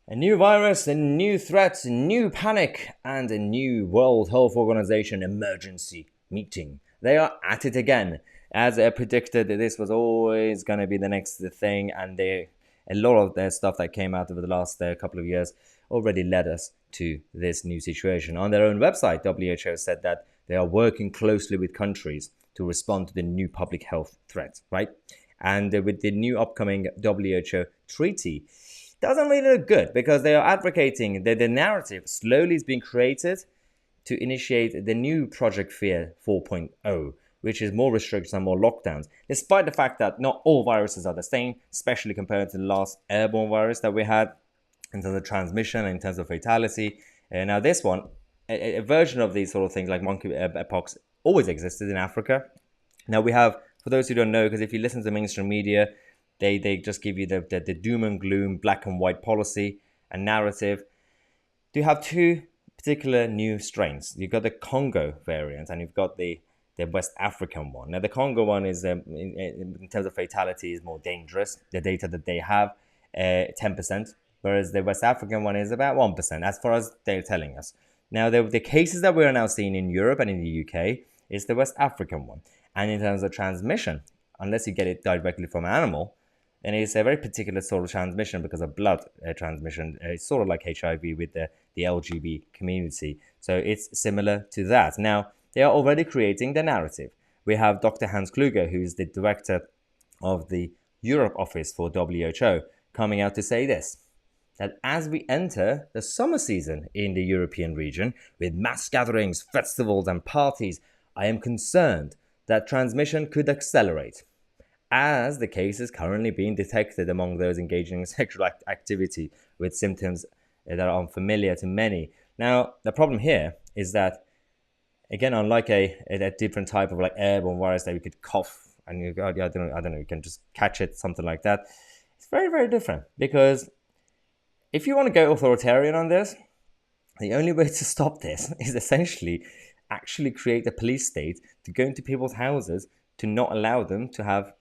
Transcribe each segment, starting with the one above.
A new virus, a new threat, a new panic, and a new World Health Organization emergency meeting. They are at it again. As I predicted, this was always going to be the next thing, and a lot of their stuff that came out over the last couple of years already led us to this new situation. On their own website, WHO said that they are working closely with countries to respond to the new public health threat, right? And with the new upcoming WHO treaty, doesn't really look good because they are advocating that the narrative slowly is being created to initiate the new Project Fear 4.0, which is more restrictions and more lockdowns, despite the fact that not all viruses are the same, especially compared to the last airborne virus that we had in terms of transmission, in terms of fatality. And now this one, a version of these sort of things like monkeypox always existed in Africa. Now we have, for those who don't know, because if you listen to mainstream media, they just give you the doom and gloom, black and white policy and narrative. You have two particular new strains. You've got the Congo variant and you've got the West African one. Now the Congo one is, in terms of fatality, is more dangerous. The data that they have, 10%, whereas the West African one is about 1%, as far as they're telling us. Now the cases that we are now seeing in Europe and in the UK is the West African one. And in terms of transmission, unless you get it directly from an animal, and it's a very particular sort of transmission because of blood transmission. It's sort of like HIV with the LGBT community. So it's similar to that. Now, they are already creating the narrative. We have Dr. Hans Kluge, who is the director of the Europe office for WHO, coming out to say this, that as we enter the summer season in the European region with mass gatherings, festivals, and parties, I am concerned that transmission could accelerate, as the cases currently being detected among those engaging in sexual activity with symptoms that are unfamiliar to many. Now, the problem here is that, again, unlike a different type of like airborne virus that you could cough and I don't know, you can just catch it, something like that. It's very, very different, because if you want to go authoritarian on this, the only way to stop this is essentially actually create a police state to go into people's houses to not allow them to have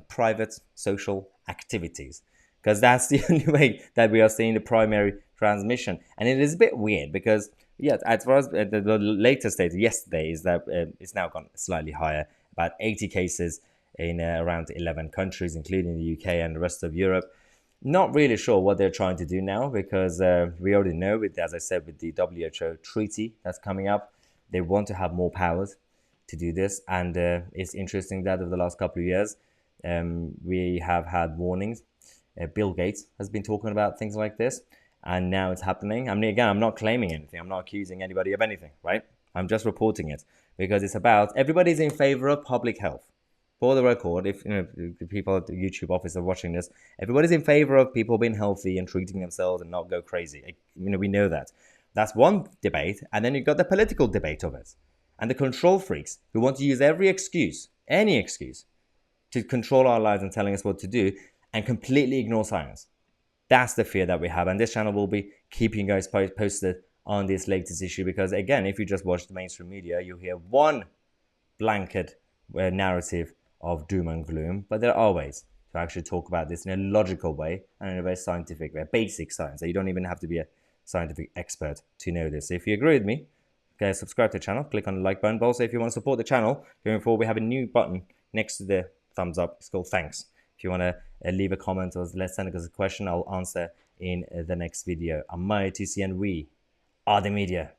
private social activities, because that's the only way that we are seeing the primary transmission. And it is a bit weird because, yeah, as far as the latest data yesterday is that it's now gone slightly higher, about 80 cases in around 11 countries, including the UK and the rest of Europe. Not really sure what they're trying to do now, because we already know, with, as I said, with the WHO treaty that's coming up, they want to have more powers to do this. And it's interesting that over the last couple of years, we have had warnings. Bill Gates has been talking about things like this, and now it's happening. I mean, again, I'm not claiming anything. I'm not accusing anybody of anything, right? I'm just reporting it because it's about everybody's in favor of public health. For the record, if the people at the YouTube office are watching this, everybody's in favor of people being healthy and treating themselves and not go crazy. We know that. That's one debate, and then you've got the political debate of it, and the control freaks who want to use every excuse, any excuse, to control our lives and telling us what to do and completely ignore science. That's the fear that we have. And this channel will be keeping you guys posted on this latest issue, because, again, if you just watch the mainstream media, you'll hear one blanket narrative of doom and gloom, but there are ways to actually talk about this in a logical way and in a very scientific way, basic science. So you don't even have to be a scientific expert to know this. So if you agree with me, guys, subscribe to the channel, click on the like button. But also, if you want to support the channel going forward, we have a new button next to the thumbs up. It's called thanks. If you want to leave a comment or let's send us a question, I'll answer in the next video. I'm Tousi, and we are the media.